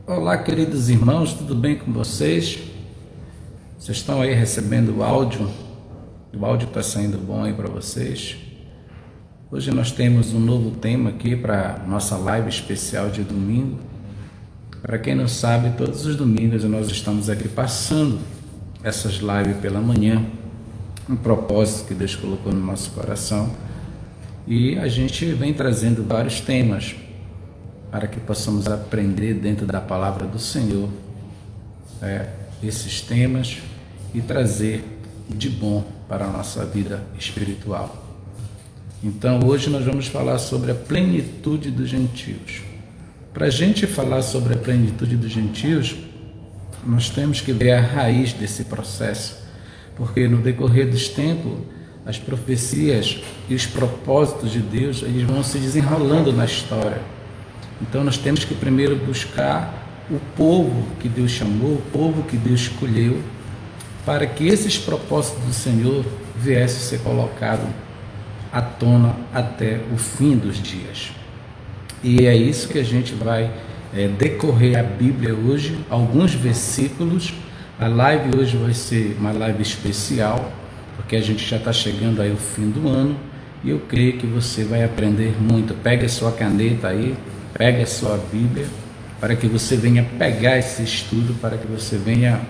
Olá, queridos irmãos, tudo bem com vocês? Vocês estão aí recebendo o áudio? O áudio está saindo bom aí para vocês? Hoje nós temos um novo tema aqui para nossa live especial de domingo. Para quem não sabe, todos os domingos nós estamos aqui passando essas lives pela manhã, um propósito que Deus colocou no nosso coração, e a gente vem trazendo vários temas para que possamos aprender dentro da palavra do Senhor esses temas e trazer de bom para a nossa vida espiritual. Então hoje nós vamos falar sobre a plenitude dos gentios. Para a gente falar sobre a plenitude dos gentios, nós temos que ver a raiz desse processo, porque no decorrer dos tempos as profecias e os propósitos de Deus eles vão se desenrolando na história. Então nós temos que primeiro buscar o povo que Deus chamou, o povo que Deus escolheu, para que esses propósitos do Senhor viessem a ser colocados à tona até o fim dos dias. E é isso que a gente vai decorrer a Bíblia hoje, alguns versículos. A live hoje vai ser uma live especial, porque a gente já está chegando aí ao fim do ano, e eu creio que você vai aprender muito. Pegue a sua caneta aí, pegue a sua Bíblia, para que você venha pegar esse estudo, para que você venha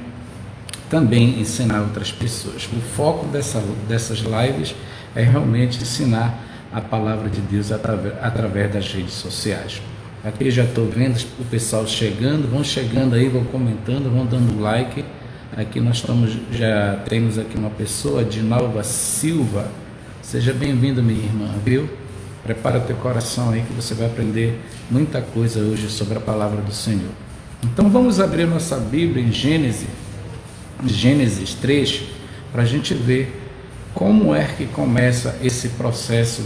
também ensinar outras pessoas. O foco dessas lives é realmente ensinar a palavra de Deus através das redes sociais. Aqui já estou vendo o pessoal chegando, vão chegando aí, vão comentando, vão dando like. Aqui já temos aqui uma pessoa, Dinalva Silva. Seja bem-vindo, minha irmã, viu? Prepara teu coração aí que você vai aprender muita coisa hoje sobre a palavra do Senhor. Então vamos abrir nossa Bíblia em Gênesis 3, para a gente ver como é que começa esse processo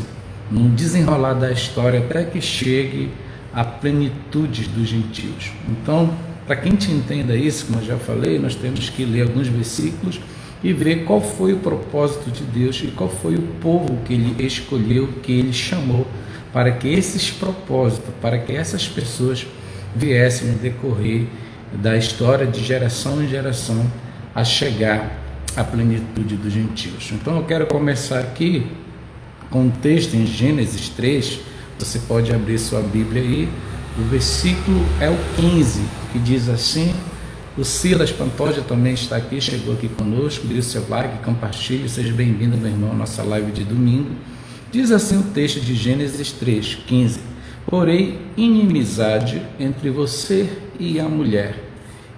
no desenrolar da história até que chegue à plenitude dos gentios. Então, para quem te entenda isso, como eu já falei, nós temos que ler alguns versículos e ver qual foi o propósito de Deus e qual foi o povo que Ele escolheu, que Ele chamou, para que esses propósitos, para que essas pessoas viessem no decorrer da história de geração em geração a chegar à plenitude dos gentios. Então eu quero começar aqui com um texto em Gênesis 3, você pode abrir sua Bíblia aí, o versículo é o 15, que diz assim. O Silas Pantoja também está aqui, chegou aqui conosco, dê o seu like, compartilhe, seja bem-vindo, meu irmão, à nossa live de domingo. Diz assim o texto de Gênesis 3, 15: Porém, inimizade entre você e a mulher,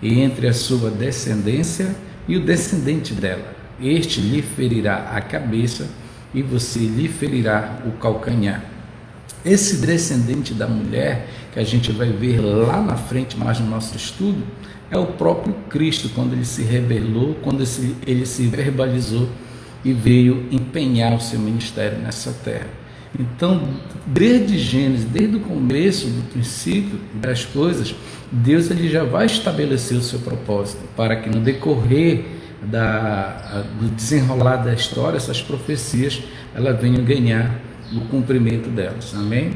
e entre a sua descendência e o descendente dela. Este lhe ferirá a cabeça, e você lhe ferirá o calcanhar. Esse descendente da mulher, que a gente vai ver lá na frente, mais no nosso estudo, é o próprio Cristo, quando ele se revelou, quando ele se verbalizou e veio empenhar o seu ministério nessa terra. Então, desde Gênesis, desde o começo, do princípio das coisas, Deus ele já vai estabelecer o seu propósito, para que no decorrer do desenrolar da história, essas profecias, elas venham ganhar o cumprimento delas, amém?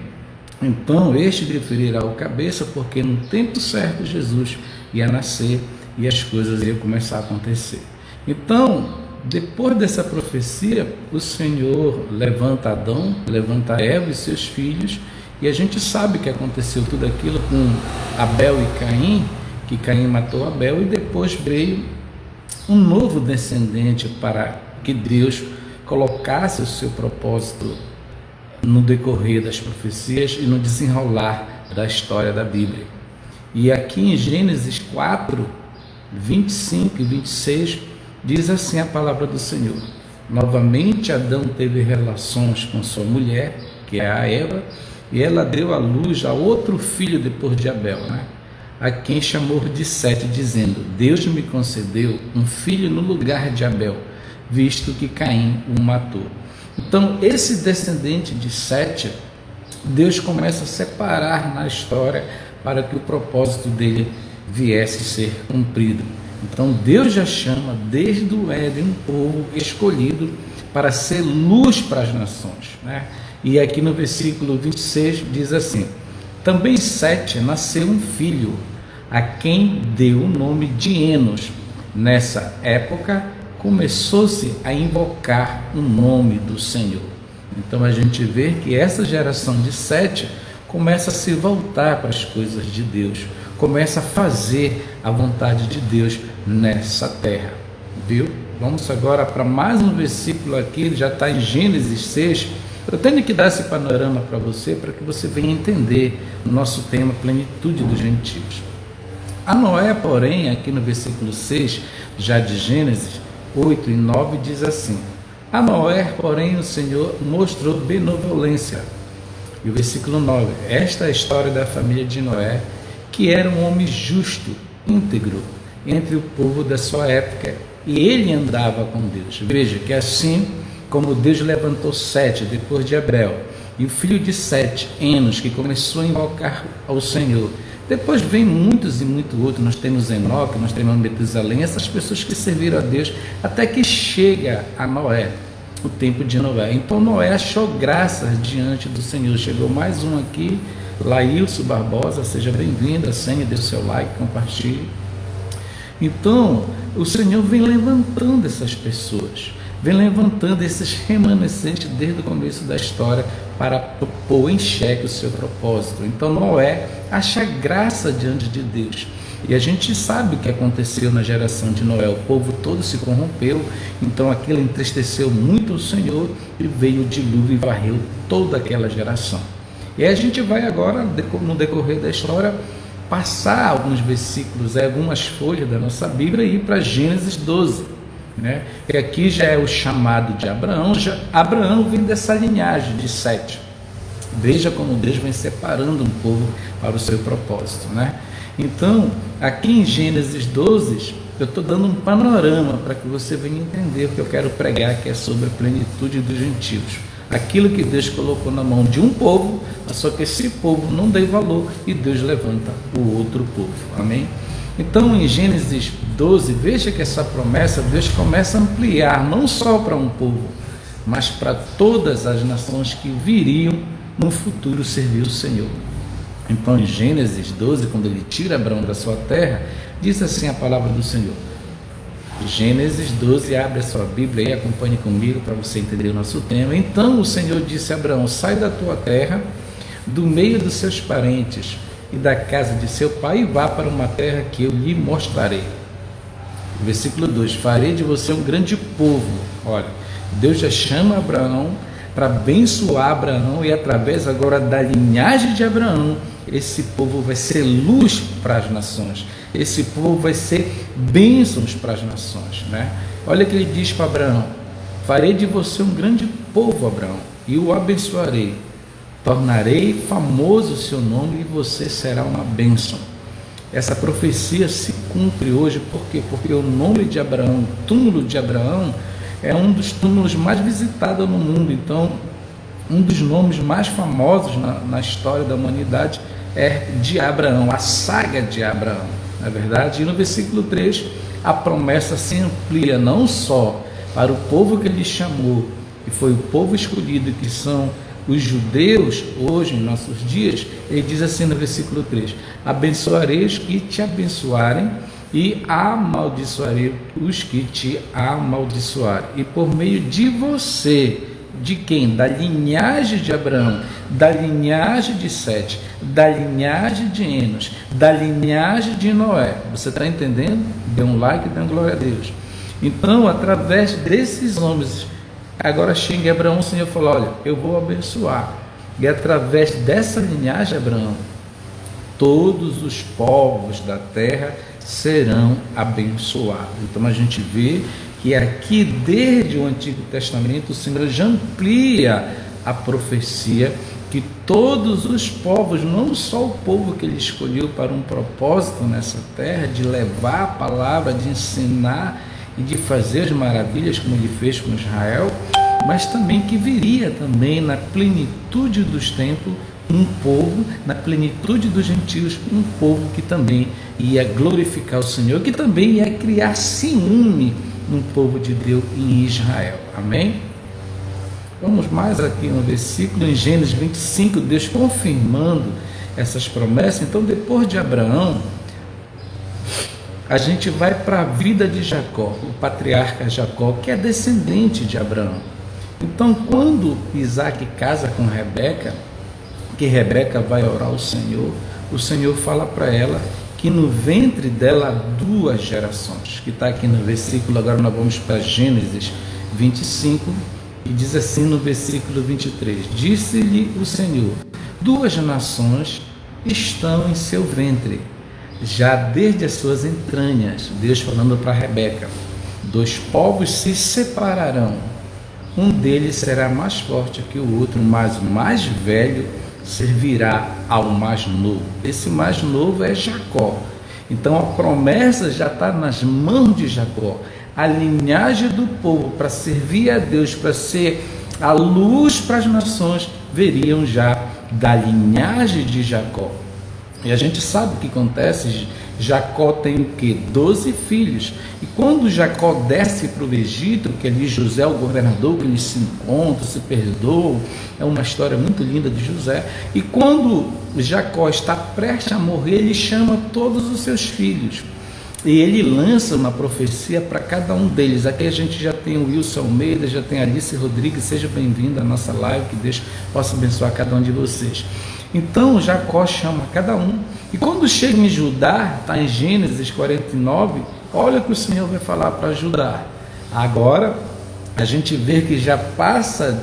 Então, este lhe ferirá a cabeça, porque no tempo certo Jesus ia nascer e as coisas iam começar a acontecer. Então, depois dessa profecia, o Senhor levanta Adão, levanta Eva e seus filhos, e a gente sabe que aconteceu tudo aquilo com Abel e Caim, que Caim matou Abel, e depois veio um novo descendente para que Deus colocasse o seu propósito no decorrer das profecias e no desenrolar da história da Bíblia. E aqui em Gênesis 4, 25 e 26, diz assim a palavra do Senhor: Novamente Adão teve relações com sua mulher, que é a Eva, e ela deu à luz a outro filho depois de Abel, a quem chamou de Sete, dizendo: Deus me concedeu um filho no lugar de Abel, visto que Caim o matou. Então, esse descendente de Sete, Deus começa a separar na história para que o propósito dele viesse a ser cumprido. Então, Deus já chama desde o Éden um povo escolhido para ser luz para as nações, E aqui no versículo 26 diz assim: Também Sete nasceu um filho, a quem deu o nome de Enos. Nessa época, começou-se a invocar o nome do Senhor. Então a gente vê que essa geração de Sete começa a se voltar para as coisas de Deus, começa a fazer a vontade de Deus nessa terra, viu? Vamos agora para mais um versículo aqui, ele já está em Gênesis 6. Eu tenho que dar esse panorama para que você venha entender o nosso tema, plenitude dos gentios. A Noé, porém, aqui no versículo 6, já de Gênesis 8 e 9, diz assim: a Noé, porém, o Senhor mostrou benevolência. E o versículo 9, esta é a história da família de Noé, que era um homem justo, íntegro, entre o povo da sua época, e ele andava com Deus. Veja que assim como Deus levantou Sete depois de Abel, e o filho de Sete, Enos, que começou a invocar ao Senhor. Depois vem muitos e muitos outros, nós temos Enoque, nós temos Metusalém, essas pessoas que serviram a Deus, até que chega a Noé, o tempo de Noé. Então Noé achou graças diante do Senhor. Chegou mais um aqui, Laílson Barbosa, seja bem-vindo, senha, dê o seu like, compartilhe. Então, o Senhor vem levantando essas pessoas, vem levantando esses remanescentes desde o começo da história para pôr em xeque o seu propósito. Então Noé acha graça diante de Deus. E a gente sabe o que aconteceu na geração de Noé. O povo todo se corrompeu, então aquilo entristeceu muito o Senhor e veio o dilúvio e varreu toda aquela geração. E a gente vai agora, no decorrer da história, passar alguns versículos, algumas folhas da nossa Bíblia e ir para Gênesis 12. Que aqui já é o chamado de Abraão. Abraão vem dessa linhagem de Sete. Veja como Deus vem separando um povo para o seu propósito, Então, aqui em Gênesis 12, eu estou dando um panorama para que você venha entender o que eu quero pregar, que é sobre a plenitude dos gentios. Aquilo que Deus colocou na mão de um povo, só que esse povo não deu valor e Deus levanta o outro povo. Amém? Então, em Gênesis 12, veja que essa promessa, Deus começa a ampliar, não só para um povo, mas para todas as nações que viriam no futuro servir o Senhor. Então, em Gênesis 12, quando ele tira Abraão da sua terra, diz assim a palavra do Senhor. Gênesis 12, abre a sua Bíblia e acompanhe comigo para você entender o nosso tema. Então o Senhor disse a Abraão: sai da tua terra, do meio dos seus parentes e da casa de seu pai, e vá para uma terra que eu lhe mostrarei. Versículo 2: farei de você um grande povo. Olha, Deus já chama Abraão para abençoar Abraão, e através agora da linhagem de Abraão, esse povo vai ser luz para as nações, esse povo vai ser bênçãos para as nações, Olha o que ele diz para Abraão: farei de você um grande povo, Abraão, e o abençoarei, tornarei famoso o seu nome, e você será uma bênção. Essa profecia se cumpre hoje, por quê? Porque o nome de Abraão, o túmulo de Abraão, é um dos túmulos mais visitados no mundo. Então, um dos nomes mais famosos na história da humanidade é de Abraão, a saga de Abraão, não é verdade? E no versículo 3, a promessa se amplia não só para o povo que ele chamou, que foi o povo escolhido, que são os judeus hoje, em nossos dias. Ele diz assim no versículo 3: abençoarei os que te abençoarem, e amaldiçoarei os que te amaldiçoarem. E por meio de você, de quem? Da linhagem de Abraão, da linhagem de Sete, da linhagem de Enos, da linhagem de Noé. Você está entendendo? Dê um like e dê uma glória a Deus. Então, através desses homens, agora chega Abraão, o Senhor falou: olha, eu vou abençoar. E através dessa linhagem, Abraão, todos os povos da terra serão abençoados. Então a gente vê que aqui, desde o Antigo Testamento, o Senhor já amplia a profecia, que todos os povos, não só o povo que ele escolheu para um propósito nessa terra, de levar a palavra, de ensinar e de fazer as maravilhas como ele fez com Israel, mas também que viria também na plenitude dos tempos um povo, na plenitude dos gentios, um povo que também ia glorificar o Senhor, que também ia criar ciúme no povo de Deus em Israel. Amém? Vamos mais aqui no versículo, em Gênesis 25, Deus confirmando essas promessas. Então, depois de Abraão, a gente vai para a vida de Jacó, o patriarca Jacó, que é descendente de Abraão. Então, quando Isaac casa com Rebeca, que Rebeca vai orar ao Senhor, o Senhor fala para ela que no ventre dela há 2 gerações, que está aqui no versículo, agora nós vamos para Gênesis 25, e diz assim no versículo 23, disse-lhe o Senhor, 2 nações estão em seu ventre, já desde as suas entranhas, Deus falando para Rebeca, 2 povos se separarão, um deles será mais forte que o outro, mas o mais velho servirá ao mais novo. Esse mais novo é Jacó. Então a promessa já está nas mãos de Jacó. A linhagem do povo para servir a Deus, para ser a luz para as nações, veriam já da linhagem de Jacó. E a gente sabe o que acontece. Jacó tem o que? 12 filhos. E quando Jacó desce para o Egito, que ali José, o governador, que eles se encontram, se perdoam, é uma história muito linda de José. E quando Jacó está prestes a morrer, ele chama todos os seus filhos. E ele lança uma profecia para cada um deles. Aqui a gente já tem o Wilson Almeida, já tem a Alice Rodrigues. Seja bem-vindo à nossa live, que Deus possa abençoar cada um de vocês. Então Jacó chama cada um. E quando chega em Judá, está em Gênesis 49, olha o que o Senhor vai falar para Judá. Agora a gente vê que já passa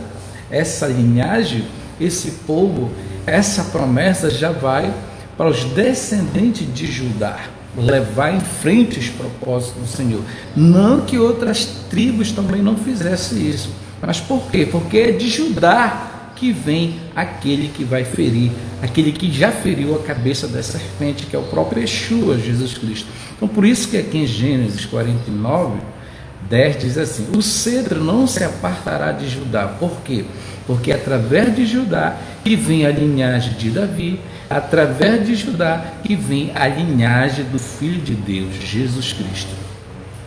essa linhagem, esse povo, essa promessa já vai para os descendentes de Judá, levar em frente os propósitos do Senhor. Não que outras tribos também não fizessem isso, mas por quê? Porque é de Judá que vem aquele que vai ferir, aquele que já feriu a cabeça da serpente, que é o próprio Yeshua, Jesus Cristo. Então por isso que aqui em Gênesis 49, 10 diz assim, o cetro não se apartará de Judá. Por quê? Porque através de Judá que vem a linhagem de Davi, através de Judá que vem a linhagem do Filho de Deus, Jesus Cristo.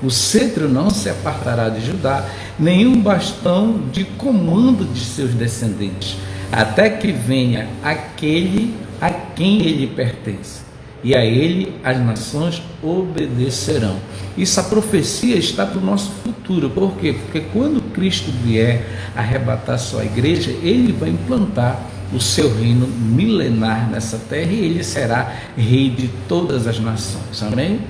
O cetro não se apartará de Judá, nenhum bastão de comando de seus descendentes, até que venha aquele a quem ele pertence, e a ele as nações obedecerão. Isso, a profecia está para o nosso futuro. Por quê? Porque quando Cristo vier arrebatar sua igreja, ele vai implantar o seu reino milenar nessa terra e ele será rei de todas as nações. Amém?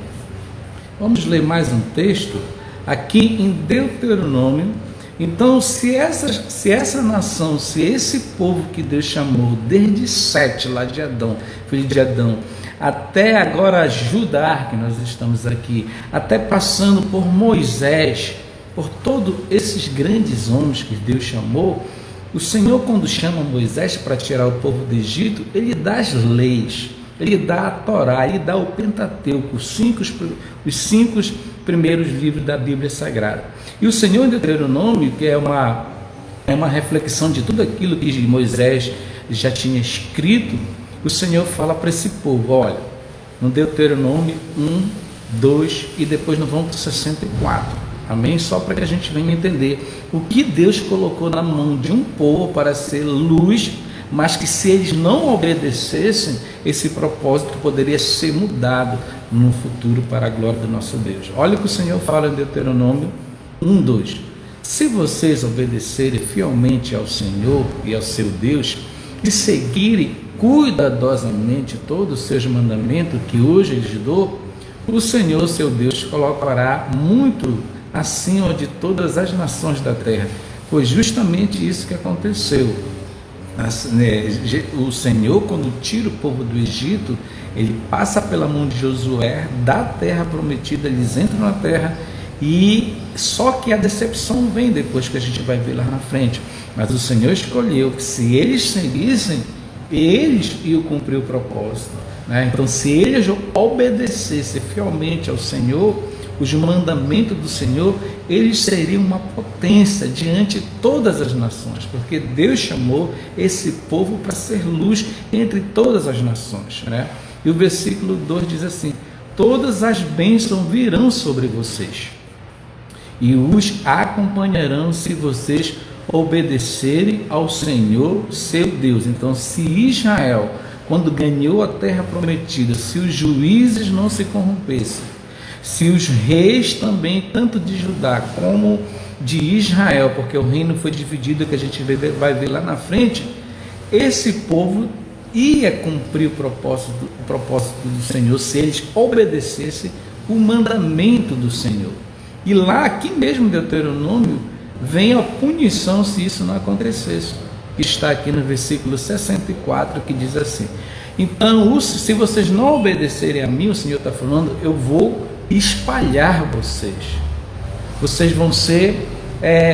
Vamos ler mais um texto aqui em Deuteronômio. Então, se essa nação, se esse povo que Deus chamou desde Sete, lá de Adão, filho de Adão, até agora Judá, que nós estamos aqui, até passando por Moisés, por todos esses grandes homens que Deus chamou, o Senhor, quando chama Moisés para tirar o povo do Egito, ele dá as leis, ele dá a Torá, ele dá o Pentateuco, os cinco primeiros livros da Bíblia Sagrada. E o Senhor em Deuteronômio, que é uma reflexão de tudo aquilo que Moisés já tinha escrito, o Senhor fala para esse povo, olha, no Deuteronômio 1, 2 e depois nós vamos para o 64. Amém? Só para que a gente venha entender o que Deus colocou na mão de um povo para ser luz, mas que se eles não obedecessem, esse propósito poderia ser mudado no futuro para a glória do nosso Deus. Olha o que o Senhor fala em Deuteronômio 1, 2. Se vocês obedecerem fielmente ao Senhor e ao seu Deus, e seguirem cuidadosamente todos os seus mandamentos que hoje lhes dou, o Senhor, seu Deus, colocará muito acima de todas as nações da terra. Foi justamente isso que aconteceu. O Senhor, quando tira o povo do Egito, ele passa pela mão de Josué, da terra prometida, eles entram na terra, e só que a decepção vem depois, que a gente vai ver lá na frente. Mas o Senhor escolheu que se eles seguissem, eles iam cumprir o propósito, né? Então, se eles obedecessem fielmente ao Senhor, os mandamentos do Senhor, eles seriam uma potência diante de todas as nações, porque Deus chamou esse povo para ser luz entre todas as nações, né? E o versículo 2 diz assim, todas as bênçãos virão sobre vocês e os acompanharão se vocês obedecerem ao Senhor, seu Deus. Então, se Israel, quando ganhou a terra prometida, se os juízes não se corrompessem, se os reis também, tanto de Judá como de Israel, porque o reino foi dividido, que a gente vai ver lá na frente, esse povo ia cumprir o propósito do Senhor se eles obedecessem o mandamento do Senhor. E lá, aqui mesmo em Deuteronômio, vem a punição se isso não acontecesse. Está aqui no versículo 64, que diz assim: então, se vocês não obedecerem a mim, o Senhor está falando, eu vou espalhar vocês. Vocês vão ser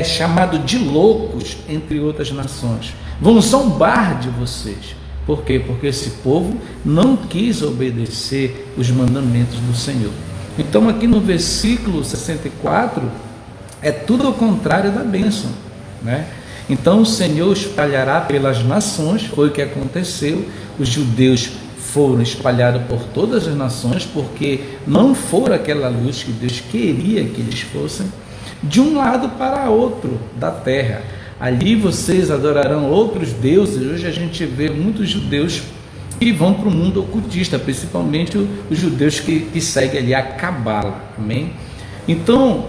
chamados de loucos entre outras nações. Vão zombar de vocês. Por quê? Porque esse povo não quis obedecer os mandamentos do Senhor. Então, aqui no versículo 64, é tudo ao contrário da bênção, né? Então, o Senhor espalhará pelas nações, foi o que aconteceu. Os judeus foram espalhados por todas as nações, porque não foram aquela luz que Deus queria que eles fossem, de um lado para outro da terra. Ali vocês adorarão outros deuses. Hoje a gente vê muitos judeus que vão para o mundo ocultista, principalmente os judeus que seguem ali a Cabala, amém? Então,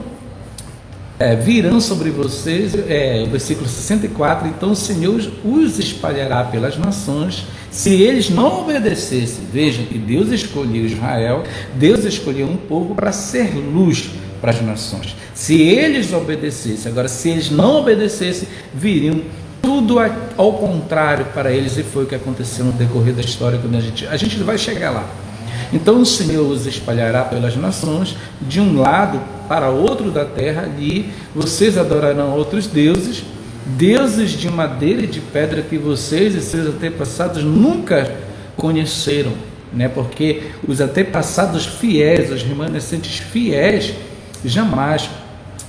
virão sobre vocês, o versículo 64, então o Senhor os espalhará pelas nações, se eles não obedecessem. Vejam que Deus escolheu Israel, Deus escolheu um povo para ser luz para as nações. Se eles obedecessem, agora se eles não obedecessem, viriam tudo ao contrário para eles, e foi o que aconteceu no decorrer da história, quando a gente vai chegar lá. Então o Senhor os espalhará pelas nações, de um lado para outro da terra, ali vocês adorarão outros deuses, deuses de madeira e de pedra que vocês e seus antepassados nunca conheceram, né? Porque os antepassados fiéis, os remanescentes fiéis, jamais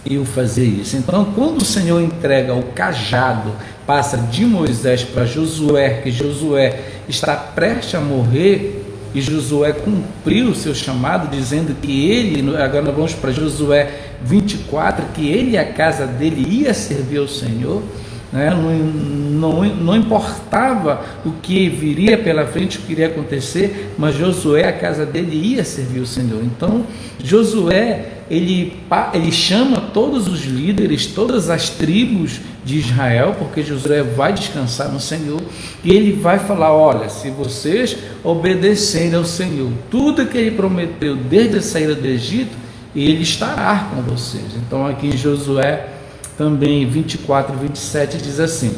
iam fazer isso. Então, quando o Senhor entrega o cajado, passa de Moisés para Josué, que Josué está prestes a morrer, e Josué cumpriu o seu chamado, dizendo que ele, agora nós vamos para Josué 24, que ele e a casa dele ia servir ao Senhor, né? Não importava o que viria pela frente, o que iria acontecer, mas Josué, a casa dele ia servir o Senhor. Então Josué, ele chama todos os líderes, todas as tribos de Israel, porque Josué vai descansar no Senhor, e ele vai falar: olha, se vocês obedecerem ao Senhor, tudo que ele prometeu desde a saída do Egito, ele estará com vocês. Então aqui em Josué também 24, 27 diz assim: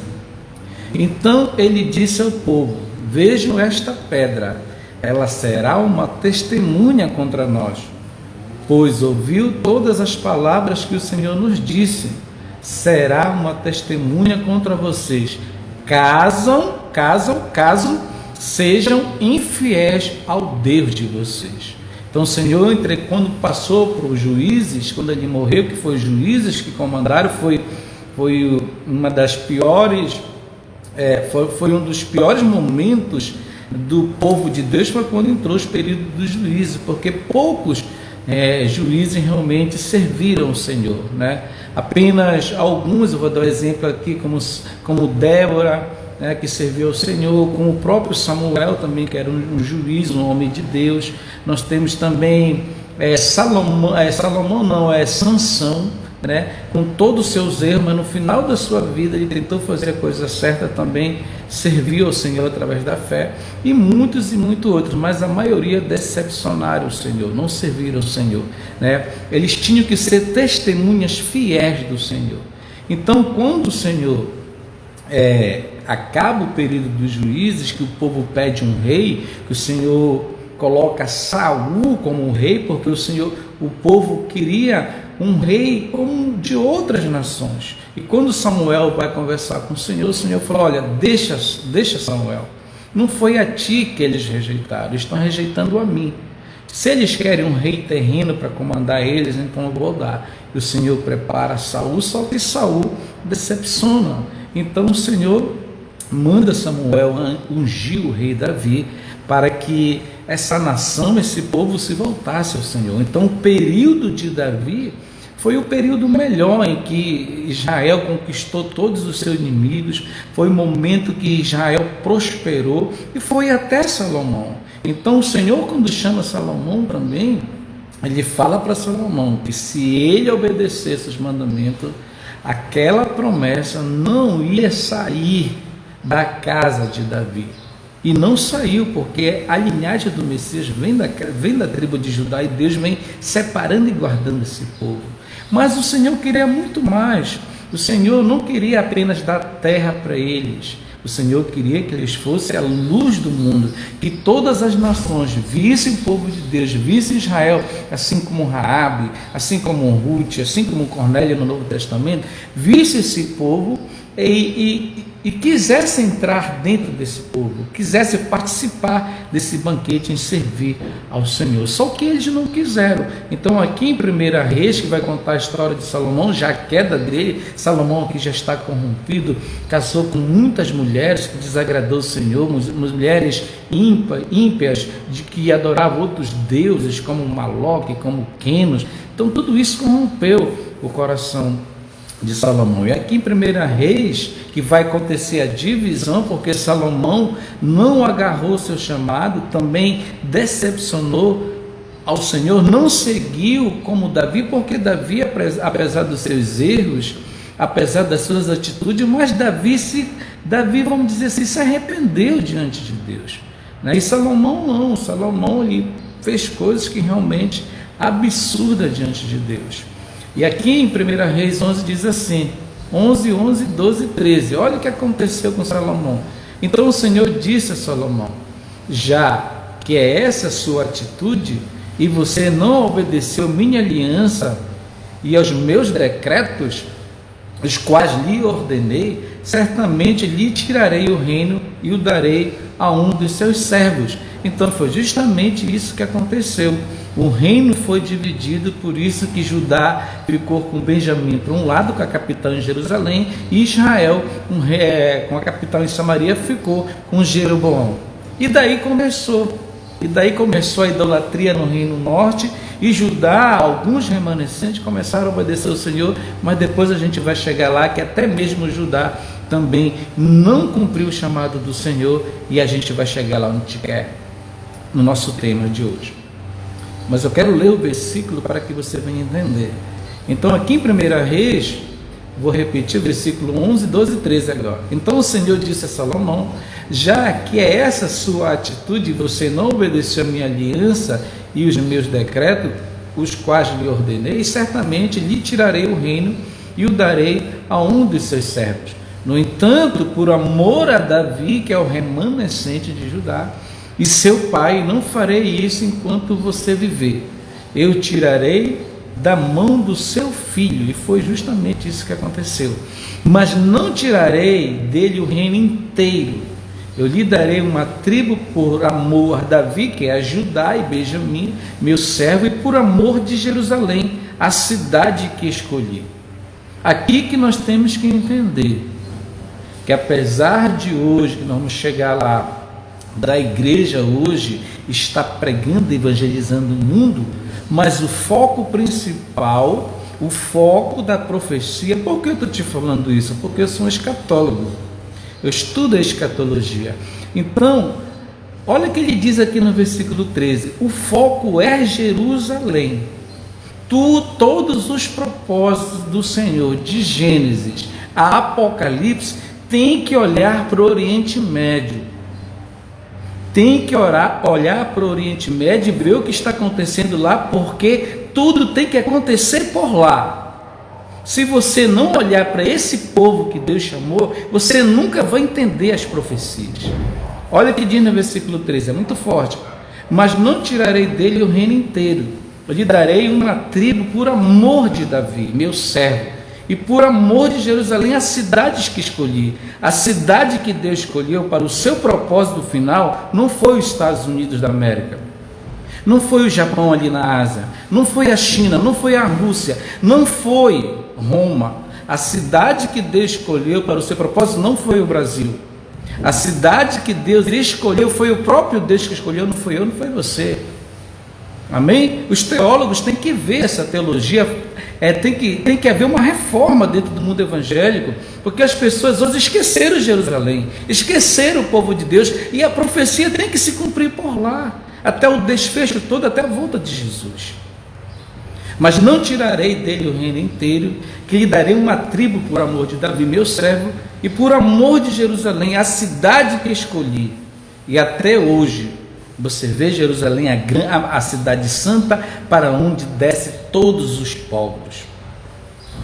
então ele disse ao povo: vejam esta pedra, ela será uma testemunha contra nós, pois ouviu todas as palavras que o Senhor nos disse. Será uma testemunha contra vocês, caso sejam infiéis ao Deus de vocês. Então o Senhor, quando passou para os juízes, quando ele morreu, que foi os juízes que comandaram, foi uma das piores, foi um dos piores momentos do povo de Deus, foi quando entrou os períodos dos juízes, porque poucos juízes realmente serviram o Senhor, né? Apenas alguns, eu vou dar um exemplo aqui, como Débora, né, que serviu ao Senhor, como o próprio Samuel também, que era um juiz, um homem de Deus. Nós temos também Sansão, né, com todos os seus erros, mas no final da sua vida ele tentou fazer a coisa certa também, serviu ao Senhor através da fé, e muitos outros, mas a maioria decepcionaram o Senhor, não serviram ao Senhor, né? Eles tinham que ser testemunhas fiéis do Senhor. Então, quando o Senhor acaba o período dos juízes, que o povo pede um rei, que o Senhor coloca Saul como um rei, porque o povo queria um rei como de outras nações. E quando Samuel vai conversar com o Senhor falou: olha, deixa Samuel, não foi a ti que eles rejeitaram, estão rejeitando a mim. Se eles querem um rei terreno para comandar eles, então eu vou dar. E o Senhor prepara Saul, só que Saul decepciona. Então o Senhor manda Samuel ungir o rei Davi, para que essa nação, esse povo se voltasse ao Senhor. Então o período de Davi foi o período melhor em que Israel conquistou todos os seus inimigos, foi o momento que Israel prosperou, e foi até Salomão. Então o Senhor, quando chama Salomão também, ele fala para Salomão que se ele obedecesse os mandamentos, aquela promessa não ia sair da casa de Davi. E não saiu, porque a linhagem do Messias vem da tribo de Judá, e Deus vem separando e guardando esse povo. Mas o Senhor queria muito mais. O Senhor não queria apenas dar terra para eles. O Senhor queria que eles fossem a luz do mundo, que todas as nações vissem o povo de Deus, vissem Israel, assim como Raabe, assim como Ruth, assim como Cornélio no Novo Testamento, vissem esse povo e quisesse entrar dentro desse povo, quisesse participar desse banquete em servir ao Senhor. Só que eles não quiseram. Então aqui em 1 Reis, que vai contar a história de Salomão, já a queda dele, Salomão que já está corrompido, casou com muitas mulheres que desagradou o Senhor, mulheres ímpias, de que adoravam outros deuses, como Maloque, como Quenos. Então tudo isso corrompeu o coração de Salomão. E aqui em 1 Reis que vai acontecer a divisão, porque Salomão não agarrou seu chamado, também decepcionou ao Senhor, não seguiu como Davi, porque Davi, apesar dos seus erros, apesar das suas atitudes, mas Davi, vamos dizer assim, se arrependeu diante de Deus, né? E Salomão não, Salomão ele fez coisas que realmente absurdas diante de Deus. E aqui em 1 Reis 11 diz assim, 11, 12, 13, olha o que aconteceu com Salomão. Então o Senhor disse a Salomão, já que é essa a sua atitude, e você não obedeceu minha aliança e aos meus decretos, os quais lhe ordenei, certamente lhe tirarei o reino e o darei a um dos seus servos. Então foi justamente isso que aconteceu. O reino foi dividido, por isso que Judá ficou com Benjamim para um lado, com a capital em Jerusalém, e Israel, com a capital em Samaria, ficou com Jeroboão. E daí começou a idolatria no reino norte, e Judá, alguns remanescentes começaram a obedecer ao Senhor, mas depois a gente vai chegar lá que até mesmo Judá também não cumpriu o chamado do Senhor, e a gente vai chegar lá onde a gente quer, no nosso tema de hoje. Mas eu quero ler o versículo para que você venha entender. Então aqui em 1 Reis, vou repetir o versículo 11, 12 e 13 agora. Então o Senhor disse a Salomão, já que é essa sua atitude, você não obedeceu a minha aliança e os meus decretos, os quais lhe ordenei, certamente lhe tirarei o reino e o darei a um dos seus servos. No entanto, por amor a Davi, que é o remanescente de Judá, e seu pai, não farei isso enquanto você viver. Eu tirarei da mão do seu filho, e foi justamente isso que aconteceu. Mas não tirarei dele o reino inteiro. Eu lhe darei uma tribo por amor a Davi, que é a Judá, e Benjamim, meu servo, e por amor de Jerusalém, a cidade que escolhi. Aqui que nós temos que entender que apesar de hoje, que nós vamos chegar lá, da igreja hoje está pregando e evangelizando o mundo, mas o foco principal, o foco da profecia, por que eu estou te falando isso? Porque eu sou um escatólogo, eu estudo a escatologia. Então, olha o que ele diz aqui no versículo 13, o foco é Jerusalém. Todos os propósitos do Senhor, de Gênesis a Apocalipse, tem que olhar para o Oriente Médio. Tem que olhar para o Oriente Médio e ver o que está acontecendo lá, porque tudo tem que acontecer por lá. Se você não olhar para esse povo que Deus chamou, você nunca vai entender as profecias. Olha o que diz no versículo 13, é muito forte. Mas não tirarei dele o reino inteiro, eu lhe darei uma tribo por amor de Davi, meu servo, e por amor de Jerusalém, as cidades que escolhi. A cidade que Deus escolheu para o seu propósito final não foi os Estados Unidos da América, não foi o Japão ali na Ásia, não foi a China, não foi a Rússia, não foi Roma. A cidade que Deus escolheu para o seu propósito não foi o Brasil. A cidade que Deus escolheu foi o próprio Deus que escolheu, não foi eu, não foi você. Amém? Os teólogos têm que ver essa teologia, tem que haver uma reforma dentro do mundo evangélico, porque as pessoas hoje esqueceram Jerusalém, esqueceram o povo de Deus, e a profecia tem que se cumprir por lá, até o desfecho todo, até a volta de Jesus. Mas não tirarei dele o reino inteiro, que lhe darei uma tribo por amor de Davi, meu servo, e por amor de Jerusalém, a cidade que escolhi. E até hoje, você vê Jerusalém, a cidade santa, para onde desce todos os povos.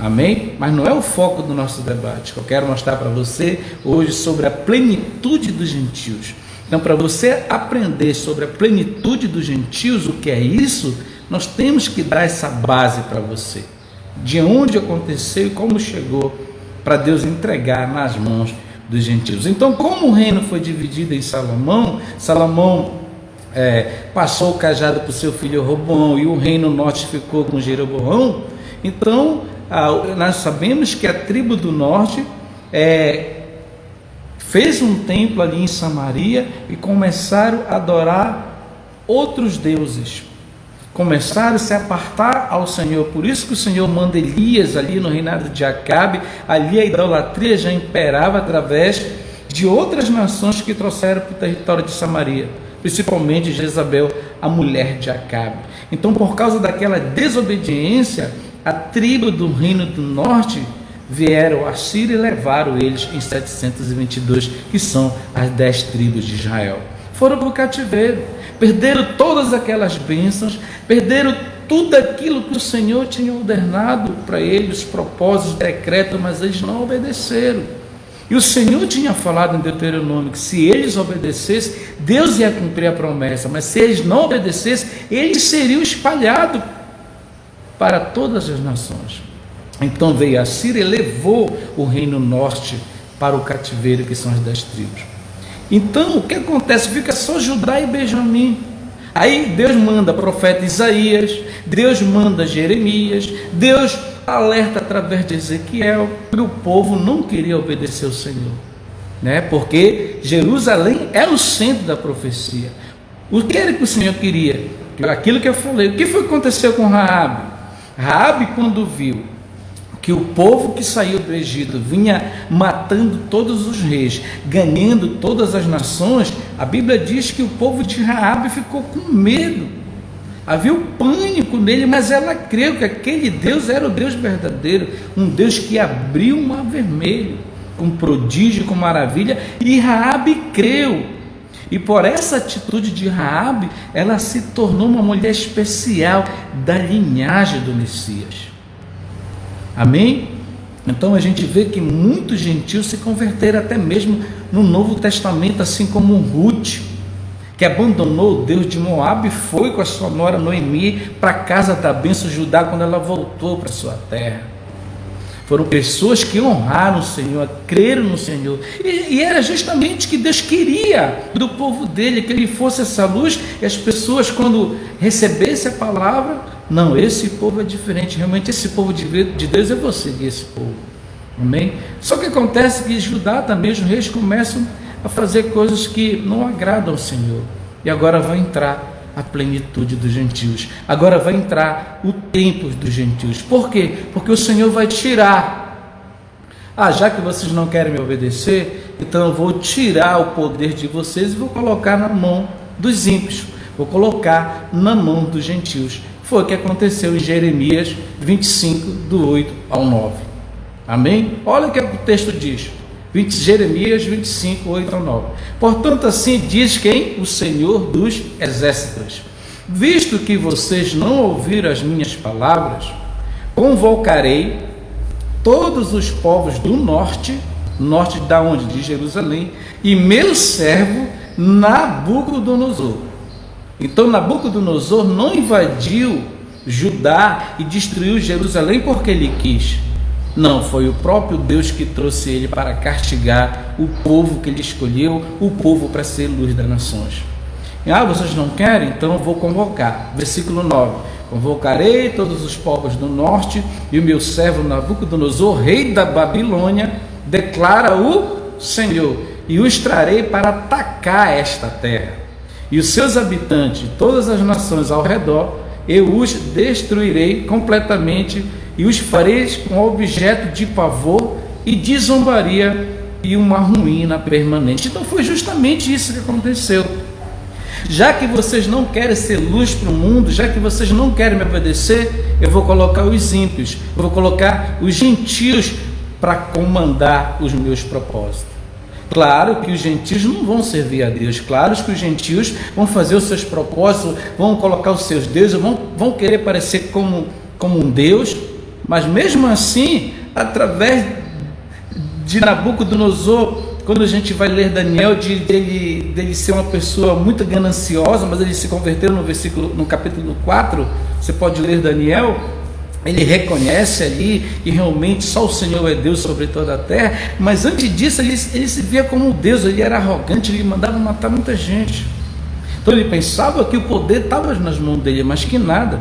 Amém? Mas não é o foco do nosso debate, que eu quero mostrar para você hoje sobre a plenitude dos gentios. Então, para você aprender sobre a plenitude dos gentios, o que é isso, nós temos que dar essa base para você, de onde aconteceu e como chegou, para Deus entregar nas mãos dos gentios. Então, como o reino foi dividido em Salomão, passou o cajado para o seu filho Roboão, e o reino norte ficou com Jeroboão. Então, nós sabemos que a tribo do norte fez um templo ali em Samaria e começaram a adorar outros deuses. Começaram a se apartar ao Senhor. Por isso que o Senhor manda Elias ali no reinado de Acabe. Ali a idolatria já imperava através de outras nações que trouxeram para o território de Samaria, principalmente Jezabel, a mulher de Acabe. Então, por causa daquela desobediência, a tribo do reino do norte vieram a Síria e levaram eles em 722, que são as 10 tribos de Israel. Foram para o cativeiro, perderam todas aquelas bênçãos, perderam tudo aquilo que o Senhor tinha ordenado para eles, os propósitos, os decretos, mas eles não obedeceram. E o Senhor tinha falado em Deuteronômio que se eles obedecessem, Deus ia cumprir a promessa, mas se eles não obedecessem, eles seriam espalhados para todas as nações. Então veio a Síria e levou o reino norte para o cativeiro, que são as 10 tribos. Então o que acontece? Fica só Judá e Benjamim. Aí Deus manda o profeta Isaías, Deus manda Jeremias, Deus alerta através de Ezequiel, que o povo não queria obedecer ao Senhor, né? Porque Jerusalém é o centro da profecia. O que era que o Senhor queria? Aquilo que eu falei. O que foi que aconteceu com Raabe? Raabe, quando viu que o povo que saiu do Egito vinha matando todos os reis, ganhando todas as nações, a Bíblia diz que o povo de Raabe ficou com medo. Havia um pânico nele, mas ela creu que aquele Deus era o Deus verdadeiro, um Deus que abriu o mar vermelho, com prodígio, com maravilha, e Raabe creu. E por essa atitude de Raabe, ela se tornou uma mulher especial da linhagem do Messias. Amém? Então a gente vê que muitos gentios se converteram até mesmo no Novo Testamento, assim como Ruth, que abandonou o Deus de Moabe e foi com a sua nora Noemi para a casa da bênção Judá quando ela voltou para a sua terra. Foram pessoas que honraram o Senhor, creram no Senhor, e era justamente o que Deus queria do povo dele, que ele fosse essa luz, e as pessoas, quando recebessem a palavra, não, esse povo é diferente, realmente esse povo de Deus, eu vou seguir esse povo. Amém? Só que acontece que Judá também, os reis começam a fazer coisas que não agradam ao Senhor, e agora vai entrar a plenitude dos gentios, agora vai entrar o tempo dos gentios. Por quê? Porque o Senhor vai tirar, já que vocês não querem me obedecer, então eu vou tirar o poder de vocês e vou colocar na mão dos ímpios, vou colocar na mão dos gentios. Foi o que aconteceu em Jeremias 25, do 8 ao 9. Amém? Olha o que o texto diz. Jeremias 25, 8 ao 9. Portanto, assim diz quem? O Senhor dos Exércitos. Visto que vocês não ouviram as minhas palavras, convocarei todos os povos do norte da onde? De Jerusalém, e meu servo Nabucodonosor. Então Nabucodonosor não invadiu Judá e destruiu Jerusalém porque ele quis. Não, foi o próprio Deus que trouxe ele para castigar o povo que ele escolheu, o povo para ser luz das nações. Vocês não querem? Então eu vou convocar. Versículo 9. Convocarei todos os povos do norte, e o meu servo Nabucodonosor, rei da Babilônia, declara o Senhor, e os trarei para atacar esta terra. E os seus habitantes, todas as nações ao redor, eu os destruirei completamente, e os farei com objeto de pavor e de zombaria e uma ruína permanente. Então foi justamente isso que aconteceu. Já que vocês não querem ser luz para o mundo, já que vocês não querem me obedecer, eu vou colocar os ímpios, eu vou colocar os gentios para comandar os meus propósitos. Claro que os gentios não vão servir a Deus, claro que os gentios vão fazer os seus propósitos, vão colocar os seus deuses, vão querer parecer como um Deus, mas mesmo assim, através de Nabucodonosor, quando a gente vai ler Daniel, dele ser uma pessoa muito gananciosa, mas ele se converteu no capítulo 4, você pode ler Daniel, ele reconhece ali que realmente só o Senhor é Deus sobre toda a terra, mas antes disso ele se via como Deus, ele era arrogante, ele mandava matar muita gente. Então ele pensava que o poder estava nas mãos dele, mas que nada.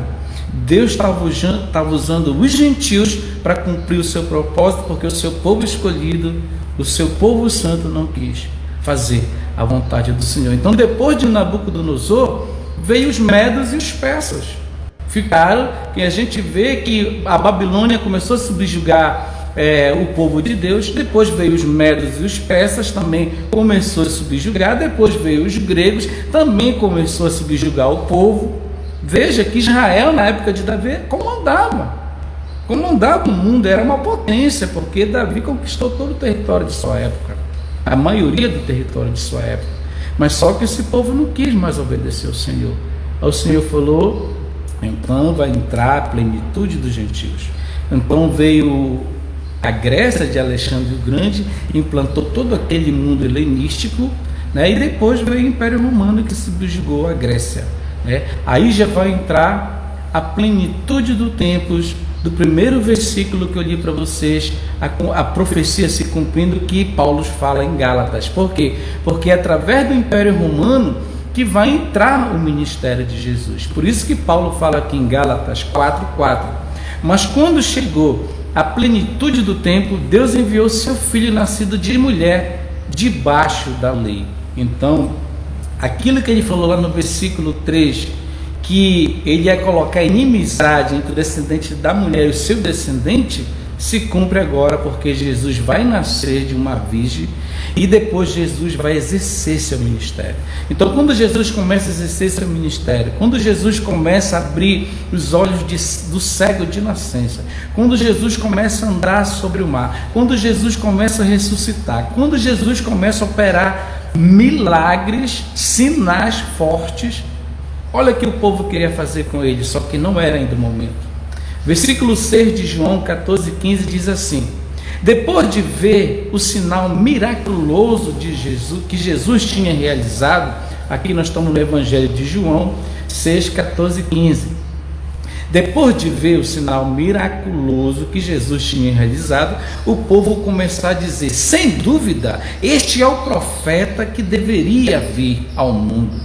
Deus estava usando os gentios para cumprir o seu propósito, porque o seu povo escolhido, o seu povo santo não quis fazer a vontade do Senhor. Então depois de Nabucodonosor, veio os medos e os persas. Ficaram, e a gente vê que a Babilônia começou a subjugar o povo de Deus, depois veio os medos e os persas, também começou a subjugar, depois veio os gregos, também começou a subjugar o povo. Veja que Israel, na época de Davi, comandava o mundo, era uma potência, porque Davi conquistou todo o território de sua época, a maioria do território de sua época, mas só que esse povo não quis mais obedecer ao Senhor. O Senhor falou: então vai entrar a plenitude dos gentios. Então veio a Grécia de Alexandre o Grande, implantou todo aquele mundo helenístico, né? E depois veio o Império Romano que subjugou a Grécia, né? Aí já vai entrar a plenitude dos tempos, do primeiro versículo que eu li para vocês, a profecia se cumprindo que Paulo fala em Gálatas. Por quê? Porque é através do Império Romano que vai entrar o ministério de Jesus. Por isso que Paulo fala aqui em Gálatas 4:4. Mas quando chegou a plenitude do tempo, Deus enviou seu filho nascido de mulher, debaixo da lei. Então, aquilo que ele falou lá no versículo 3, que ele ia colocar inimizade entre o descendente da mulher e o seu descendente, se cumpre agora, porque Jesus vai nascer de uma virgem e depois Jesus vai exercer seu ministério. Então, quando Jesus começa a exercer seu ministério, quando Jesus começa a abrir os olhos do cego de nascença, quando Jesus começa a andar sobre o mar, quando Jesus começa a ressuscitar, quando Jesus começa a operar milagres, sinais fortes, olha o que o povo queria fazer com ele, só que não era ainda o momento. Versículo 6 de João 14:15 diz assim: depois de ver o sinal miraculoso de Jesus, que Jesus tinha realizado, aqui nós estamos no Evangelho de João 6:14-15. Depois de ver o sinal miraculoso que Jesus tinha realizado, o povo começou a dizer: sem dúvida, este é o profeta que deveria vir ao mundo.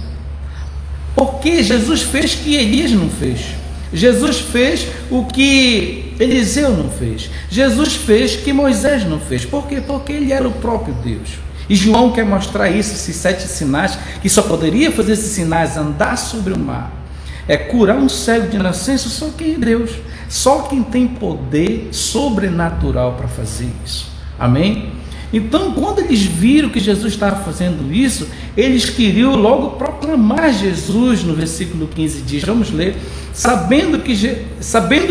Porque Jesus fez o que Elias não fez. Jesus fez o que Eliseu não fez. Jesus fez o que Moisés não fez. Por quê? Porque ele era o próprio Deus. E João quer mostrar isso, esses 7 sinais, que só poderia fazer esses sinais, andar sobre o mar, curar um cego de nascença, só quem é Deus. Só quem tem poder sobrenatural para fazer isso. Amém? Então, quando eles viram que Jesus estava fazendo isso, eles queriam logo proclamar Jesus. No versículo 15 diz, vamos ler: sabendo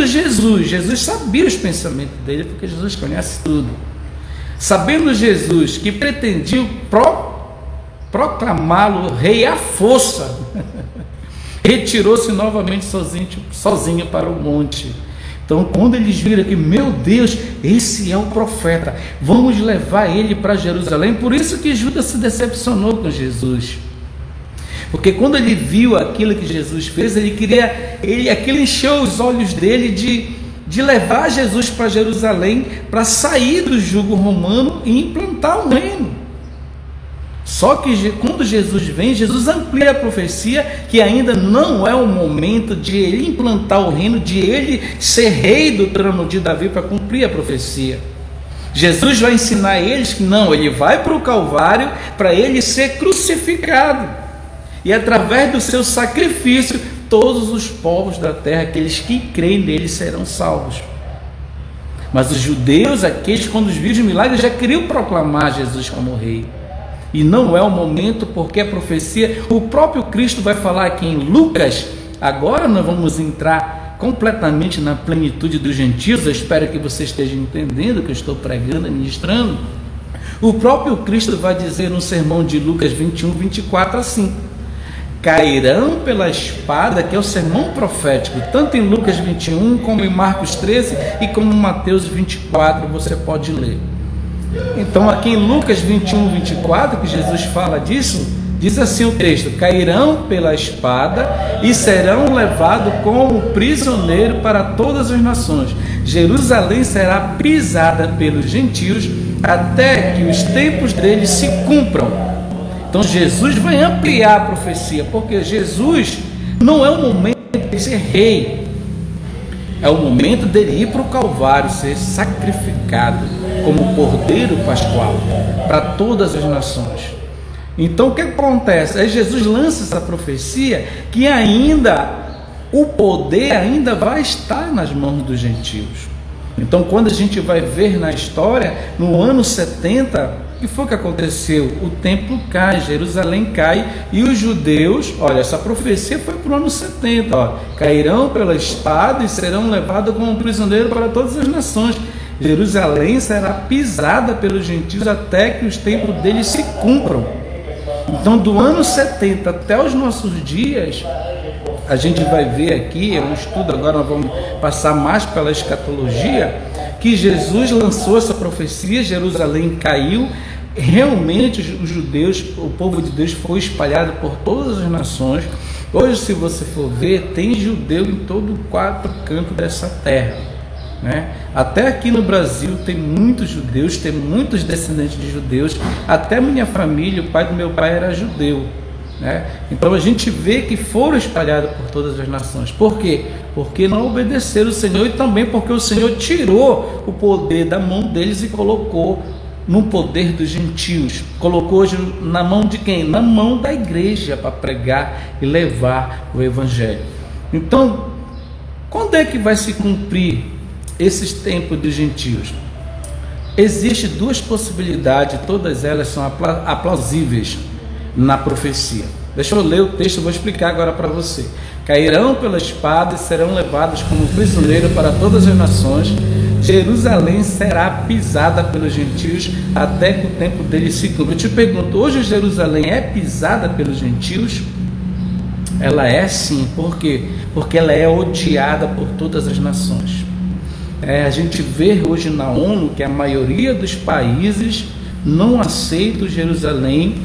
Jesus sabia os pensamentos dele, porque Jesus conhece tudo. Sabendo Jesus que pretendiam proclamá-lo rei à força, retirou-se novamente sozinho para o monte. Então, quando eles viram que, meu Deus, esse é o profeta, vamos levar ele para Jerusalém. Por isso que Judas se decepcionou com Jesus, porque quando ele viu aquilo que Jesus fez, aquilo encheu os olhos dele de levar Jesus para Jerusalém, para sair do jugo romano e implantar o reino. Só que quando Jesus vem, Jesus amplia a profecia, que ainda não é o momento de ele implantar o reino, de ele ser rei do trono de Davi para cumprir a profecia. Jesus vai ensinar a eles que não, ele vai para o Calvário para ele ser crucificado, e através do seu sacrifício todos os povos da terra, aqueles que creem nele, serão salvos. Mas os judeus, aqueles quando viram os milagres, já queriam proclamar Jesus como rei. e não é o momento, porque a profecia, o próprio Cristo vai falar aqui em Lucas. Agora nós vamos entrar completamente na plenitude dos gentios. Eu espero que você esteja entendendo o que eu estou pregando e ministrando. O próprio Cristo vai dizer no sermão de Lucas 21, 24 assim: cairão pela espada, que é o sermão profético, tanto em Lucas 21, como em Marcos 13 e como em Mateus 24, você pode ler. Então aqui em Lucas 21, 24, que Jesus fala disso, diz assim o texto: cairão pela espada e serão levados como prisioneiro para todas as nações. Jerusalém será pisada pelos gentios até que os tempos deles se cumpram. Então Jesus vai ampliar a profecia, porque Jesus não é o momento de ser rei, é o momento dele ir para o Calvário, ser sacrificado como Cordeiro Pascual para todas as nações. Então o que acontece? Aí Jesus lança essa profecia que ainda o poder ainda vai estar nas mãos dos gentios. Então quando a gente vai ver na história, no ano 70, o que foi que aconteceu? O templo cai, Jerusalém cai, e os judeus, olha, essa profecia foi para o ano 70, ó, cairão pela espada e serão levados como prisioneiro para todas as nações. Jerusalém será pisada pelos gentios até que os tempos deles se cumpram. Então do ano 70 até os nossos dias, a gente vai ver aqui, é um estudo, agora nós vamos passar mais pela escatologia, que Jesus lançou essa profecia, Jerusalém caiu, realmente os judeus, o povo de Deus foi espalhado por todas as nações. Hoje, se você for ver, tem judeu em todo o quatro cantos dessa terra, né? Até aqui no Brasil tem muitos judeus, tem muitos descendentes de judeus, até minha família, o pai do meu pai era judeu, né? Então a gente vê que foram espalhados por todas as nações. Por quê? Porque não obedeceram o Senhor, e também porque o Senhor tirou o poder da mão deles e colocou no poder dos gentios. Colocou hoje na mão de quem? Na mão da igreja, para pregar e levar o evangelho. Então, quando é que vai se cumprir esses tempos dos gentios? Existem duas possibilidades, todas elas são aplausíveis na profecia. Deixa eu ler o texto, eu vou explicar agora para você. Cairão pela espada e serão levados como prisioneiro para todas as nações. Jerusalém será pisada pelos gentios até que o tempo deles se cumpra. Eu te pergunto, hoje Jerusalém é pisada pelos gentios? Ela é sim. Por quê? Porque ela é odiada por todas as nações. A gente vê hoje na ONU que a maioria dos países não aceita Jerusalém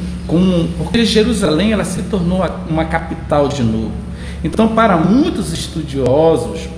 porque Jerusalém ela se tornou uma capital de novo. Então, para muitos estudiosos,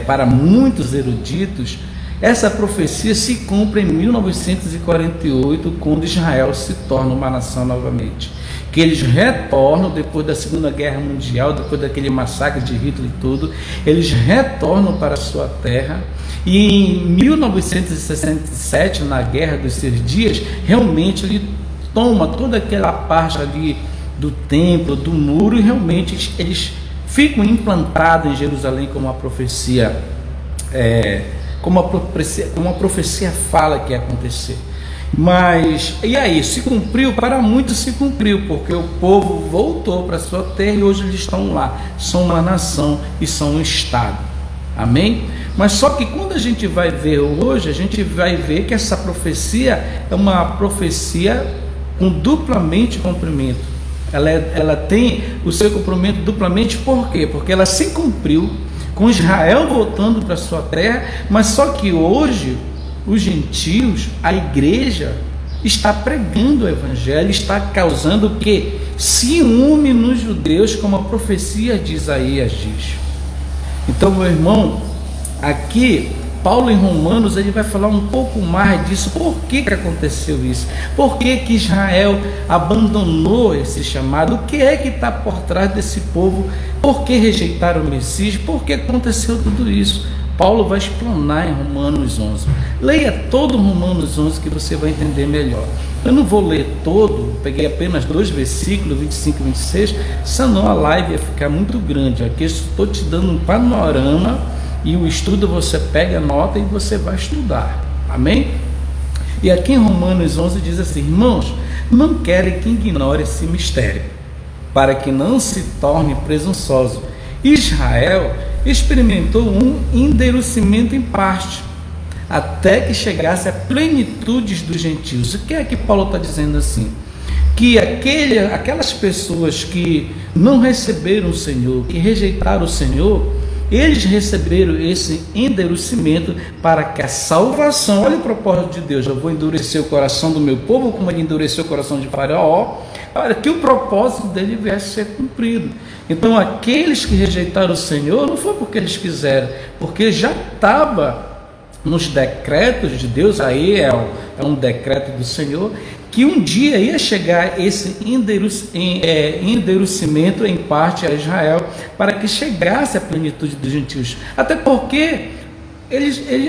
para muitos eruditos, essa profecia se cumpre em 1948, quando Israel se torna uma nação novamente. Que eles retornam depois da Segunda Guerra Mundial, depois daquele massacre de Hitler e tudo, eles retornam para a sua terra. E em 1967, na Guerra dos 6 Dias, realmente ele toma toda aquela parte ali do templo, do muro, e realmente eles ficam implantados em Jerusalém como a profecia, como a profecia fala que ia acontecer. Mas, e aí, se cumpriu? Para muitos se cumpriu, porque o povo voltou para a sua terra e hoje eles estão lá, são uma nação e são um estado. Amém? Mas só que quando a gente vai ver hoje, a gente vai ver que essa profecia é uma profecia com duplamente cumprimento. Ela tem o seu cumprimento duplamente, por quê? Porque ela se cumpriu com Israel voltando para a sua terra, mas só que hoje os gentios, a igreja, está pregando o evangelho, está causando o quê? Ciúme nos judeus, como a profecia de Isaías diz. Então, meu irmão, aqui Paulo em Romanos, ele vai falar um pouco mais disso. Por que aconteceu isso? Por que Israel abandonou esse chamado? O que é que está por trás desse povo? Por que rejeitaram o Messias? Por que aconteceu tudo isso? Paulo vai explanar em Romanos 11. Leia todo Romanos 11 que você vai entender melhor. Eu não vou ler todo, peguei apenas 2 versículos, 25 e 26, senão a live ia ficar muito grande. Aqui eu estou te dando um panorama, e o estudo você pega a nota e você vai estudar. Amém? E aqui em Romanos 11 diz assim: irmãos, não querem que ignore esse mistério, para que não se torne presunçoso. Israel experimentou um endurecimento em parte, até que chegasse à plenitude dos gentios. O que é que Paulo está dizendo assim? Que aquelas pessoas que não receberam o Senhor, que rejeitaram o Senhor, eles receberam esse endurecimento para que a salvação, olha o propósito de Deus: eu vou endurecer o coração do meu povo como ele endureceu o coração de Faraó, para que o propósito dele viesse a ser cumprido. Então aqueles que rejeitaram o Senhor não foi porque eles quiseram, porque já estava nos decretos de Deus. Aí é um decreto do Senhor, que um dia ia chegar esse endurecimento em parte a Israel, para que chegasse a plenitude dos gentios. Até porque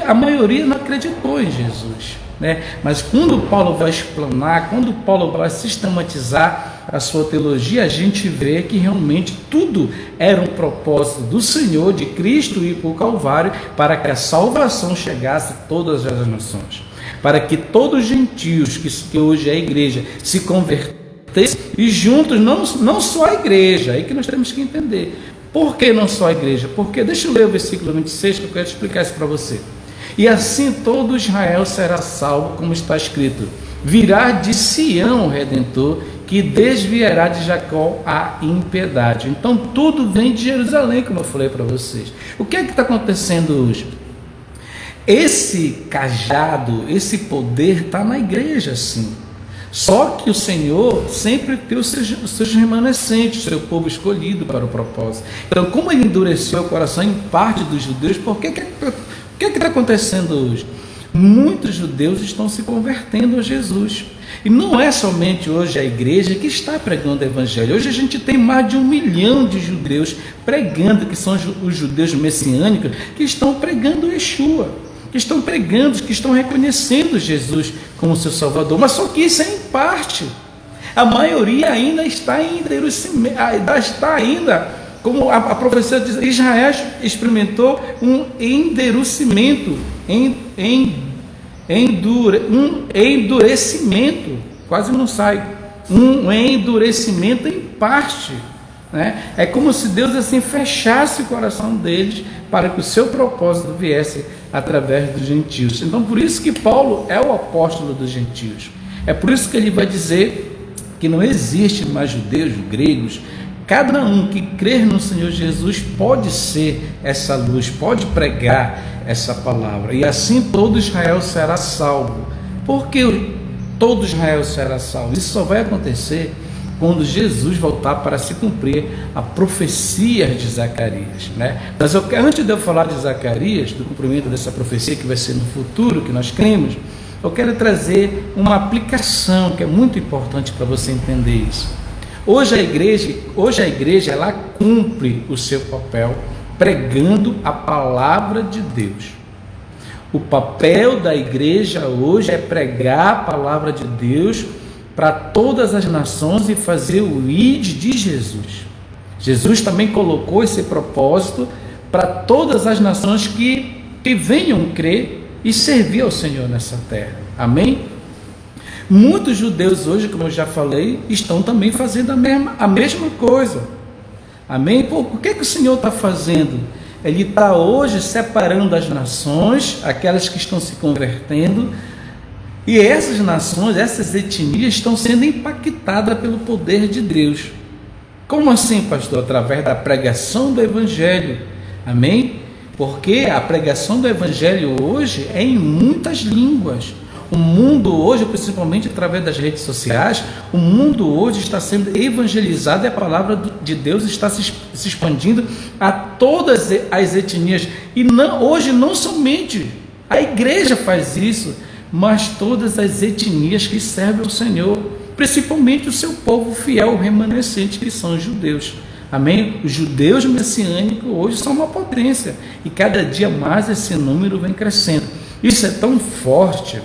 a maioria não acreditou em Jesus, né? Mas quando Paulo vai explanar, quando Paulo vai sistematizar a sua teologia, a gente vê que realmente tudo era um propósito do Senhor, de Cristo ir para o Calvário, para que a salvação chegasse a todas as nações, para que todos os gentios, que hoje é a igreja, se convertessem, e juntos, não só a igreja, aí que nós temos que entender. Por que não só a igreja? Porque, deixa eu ler o versículo 26, que eu quero explicar isso para você. E assim todo Israel será salvo, como está escrito: virá de Sião o Redentor, que desviará de Jacó a impiedade. Então tudo vem de Jerusalém, como eu falei para vocês. O que é que está acontecendo hoje? Esse cajado, esse poder está na igreja, sim. Só que o Senhor sempre tem os seus remanescentes, o seu povo escolhido para o propósito. Então, como ele endureceu o coração em parte dos judeus, o que está acontecendo hoje? Muitos judeus estão se convertendo a Jesus. E não é somente hoje a igreja que está pregando o evangelho. Hoje a gente tem mais de 1 milhão de judeus pregando, que são os judeus messiânicos, que estão pregando Yeshua, que estão pregando, que estão reconhecendo Jesus como seu Salvador. Mas só que isso é em parte. A maioria ainda está em endurecimento, como a profecia diz, Israel experimentou um endurecimento, um endurecimento, quase não sai, um endurecimento em parte, né? É como se Deus assim fechasse o coração deles para que o seu propósito viesse através dos gentios. Então, por isso que Paulo é o apóstolo dos gentios. É por isso que ele vai dizer que não existe mais judeus, gregos. Cada um que crer no Senhor Jesus pode ser essa luz, pode pregar essa palavra, e assim todo Israel será salvo. Por que todo Israel será salvo? Isso só vai acontecer quando Jesus voltar para se cumprir a profecia de Zacarias, né? Mas antes de eu falar de Zacarias, do cumprimento dessa profecia que vai ser no futuro, que nós cremos, eu quero trazer uma aplicação que é muito importante para você entender isso. Hoje a igreja ela cumpre o seu papel pregando a palavra de Deus. O papel da igreja hoje é pregar a palavra de Deus para todas as nações e fazer o ID de Jesus. Jesus também colocou esse propósito para todas as nações que venham crer e servir ao Senhor nessa terra. Amém? Muitos judeus hoje, como eu já falei, estão também fazendo a mesma coisa. Amém? Por que o Senhor está fazendo? Ele está hoje separando as nações, aquelas que estão se convertendo, e essas nações, essas etnias estão sendo impactadas pelo poder de Deus. Como assim, pastor? Através da pregação do Evangelho. Amém? Porque a pregação do Evangelho hoje é em muitas línguas. O mundo hoje, principalmente através das redes sociais, o mundo hoje está sendo evangelizado e a palavra de Deus está se expandindo a todas as etnias. E hoje não somente a igreja faz isso, mas todas as etnias que servem ao Senhor, principalmente o seu povo fiel, o remanescente, que são os judeus. Amém? Os judeus messiânicos hoje são uma potência e cada dia mais esse número vem crescendo. Isso é tão forte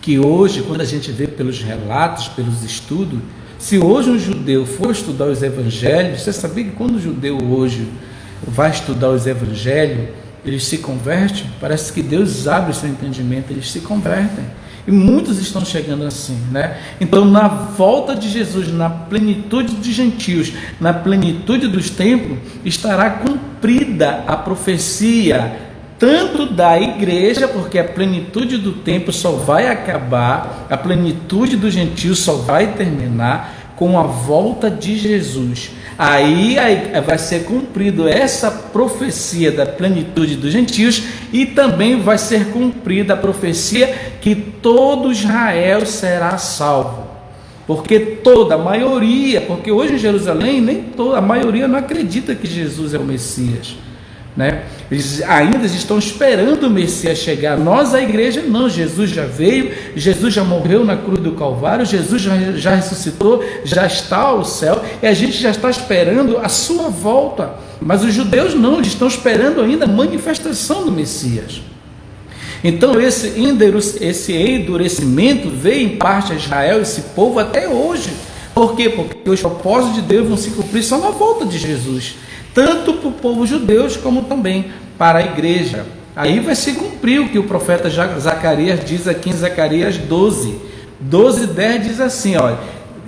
que hoje, quando a gente vê pelos relatos, pelos estudos, se hoje um judeu for estudar os evangelhos, você sabia que quando o judeu hoje vai estudar os evangelhos, eles se convertem? Parece que Deus abre o seu entendimento, eles se convertem. E muitos estão chegando assim, né? Então, na volta de Jesus, na plenitude dos gentios, na plenitude dos tempos, estará cumprida a profecia, tanto da igreja, porque a plenitude do tempo só vai acabar, a plenitude dos gentios só vai terminar com a volta de Jesus. Aí vai ser cumprido essa profecia da plenitude dos gentios, e também vai ser cumprida a profecia que todo Israel será salvo. Porque toda a maioria, porque hoje em Jerusalém nem toda a maioria não acredita que Jesus é o Messias, né? Eles ainda estão esperando o Messias chegar. Nós, a igreja, não. Jesus já veio, Jesus já morreu na cruz do Calvário, Jesus já ressuscitou, já está ao céu, e a gente já está esperando a sua volta. Mas os judeus não, eles estão esperando ainda a manifestação do Messias. Então esse endurecimento veio em parte a Israel, esse povo, até hoje. Por quê? Porque os propósitos de Deus vão se cumprir só na volta de Jesus, tanto para o povo judeu como também para a igreja. Aí vai se cumprir o que o profeta Zacarias diz aqui em Zacarias 12:10 diz assim, olha: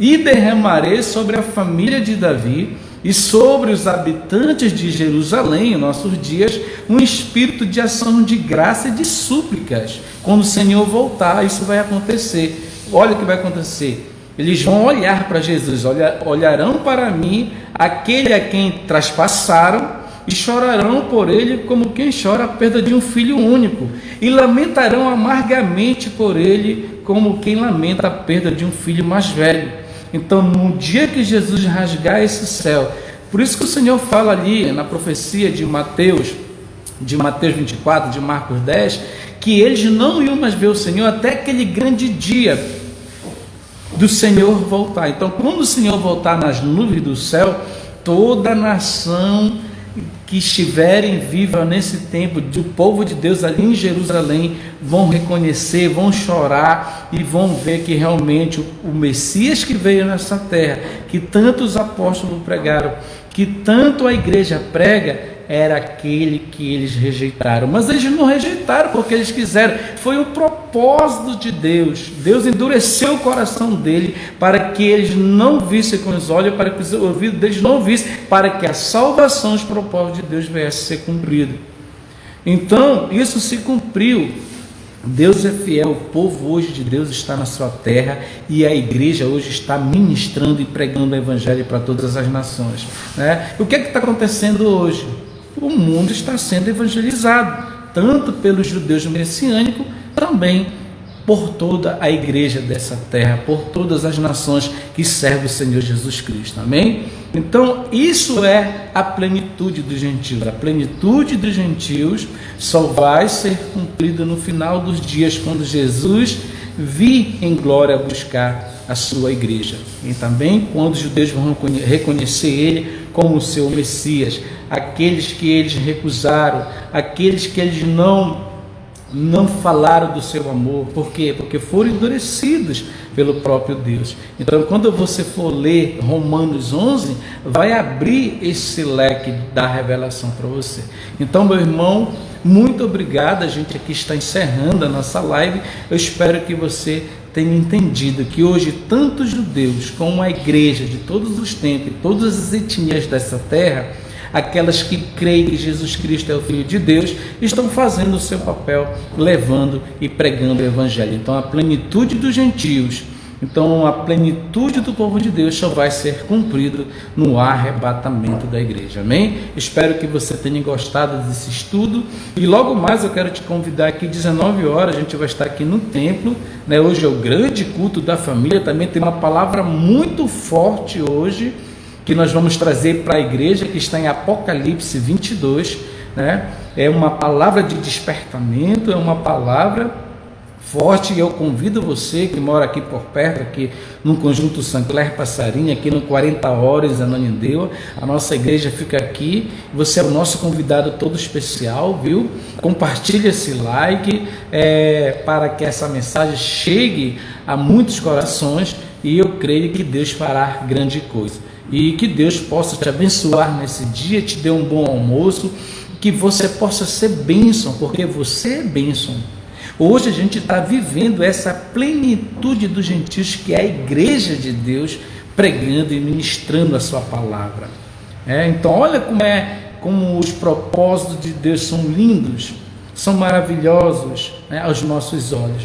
e derramarei sobre a família de Davi e sobre os habitantes de Jerusalém, em nossos dias, um espírito de ação de graça e de súplicas. Quando o Senhor voltar, isso vai acontecer. Olha o que vai acontecer. Eles vão olhar para Jesus, olharão para mim, aquele a quem traspassaram, e chorarão por ele como quem chora a perda de um filho único, e lamentarão amargamente por ele como quem lamenta a perda de um filho mais velho. Então, no dia que Jesus rasgar esse céu, por isso que o Senhor fala ali na profecia de Mateus 24, de Marcos 10, que eles não iam mais ver o Senhor até aquele grande dia do Senhor voltar. Então, quando o Senhor voltar nas nuvens do céu, toda a nação que estiverem viva nesse tempo, do povo de Deus ali em Jerusalém, vão reconhecer, vão chorar e vão ver que realmente o Messias que veio nessa terra, que tanto os apóstolos pregaram, que tanto a igreja prega, era aquele que eles rejeitaram. Mas eles não rejeitaram porque eles quiseram, foi o propósito de Deus. Deus endureceu o coração dele para que eles não vissem com os olhos, para que os ouvidos deles não vissem, para que a salvação, os propósitos de Deus viesse a ser cumprido. Então isso se cumpriu. Deus é fiel, o povo hoje de Deus está na sua terra, e a igreja hoje está ministrando e pregando o evangelho para todas as nações, né? O que é que está acontecendo hoje? O mundo está sendo evangelizado, tanto pelos judeus messiânicos, também por toda a igreja dessa terra, por todas as nações que servem o Senhor Jesus Cristo, amém? Então isso é a plenitude dos gentios. A plenitude dos gentios só vai ser cumprida no final dos dias, quando Jesus vir em glória buscar a sua igreja, e também quando os judeus vão reconhecer ele como o seu Messias. Aqueles que eles recusaram, aqueles que eles não falaram do seu amor. Por quê? Porque foram endurecidos pelo próprio Deus. Então, quando você for ler Romanos 11, vai abrir esse leque da revelação para você. Então, meu irmão, muito obrigado. A gente aqui está encerrando a nossa live. Eu espero que você tenha entendido que hoje tanto judeus como a igreja de todos os tempos, todas as etnias dessa terra, aquelas que creem que Jesus Cristo é o Filho de Deus, estão fazendo o seu papel, levando e pregando o Evangelho. Então a plenitude dos gentios, então a plenitude do povo de Deus só vai ser cumprido no arrebatamento da igreja, amém? Espero que você tenha gostado desse estudo, e logo mais eu quero te convidar aqui, 19 horas, a gente vai estar aqui no templo, né? Hoje é o grande culto da família, também tem uma palavra muito forte hoje, que nós vamos trazer para a igreja, que está em Apocalipse 22, né? É uma palavra de despertamento, é uma palavra forte, e eu convido você que mora aqui por perto, aqui no Conjunto Sancler Passarinho, aqui no 40 Horas, Ananindeua, a nossa igreja fica aqui, você é o nosso convidado todo especial, viu? Compartilhe esse like, para que essa mensagem chegue a muitos corações, e eu creio que Deus fará grande coisa. E que Deus possa te abençoar nesse dia, te dê um bom almoço, que você possa ser bênção, porque você é bênção. Hoje a gente está vivendo essa plenitude dos gentios, que é a igreja de Deus, pregando e ministrando a sua palavra. Então olha como os propósitos de Deus são lindos, são maravilhosos, aos nossos olhos,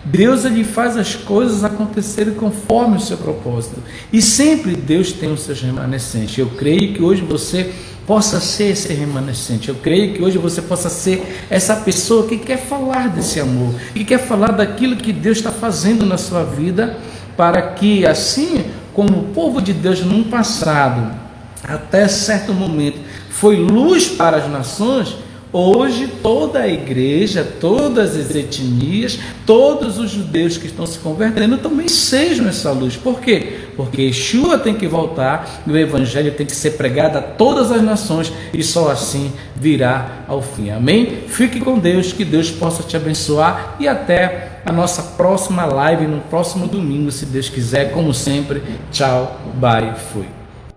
Deus, ele faz as coisas acontecerem conforme o seu propósito, e sempre Deus tem os seus remanescentes. Eu creio que hoje você possa ser esse remanescente. Eu creio que hoje você possa ser essa pessoa que quer falar desse amor, que quer falar daquilo que Deus está fazendo na sua vida, para que, assim como o povo de Deus no passado, até certo momento, foi luz para as nações, hoje toda a igreja, todas as etnias, todos os judeus que estão se convertendo também sejam essa luz. Por quê? Porque Yeshua tem que voltar e o evangelho tem que ser pregado a todas as nações, e só assim virá ao fim. Amém? Fique com Deus, que Deus possa te abençoar, e até a nossa próxima live no próximo domingo, se Deus quiser. Como sempre, tchau, bye, fui.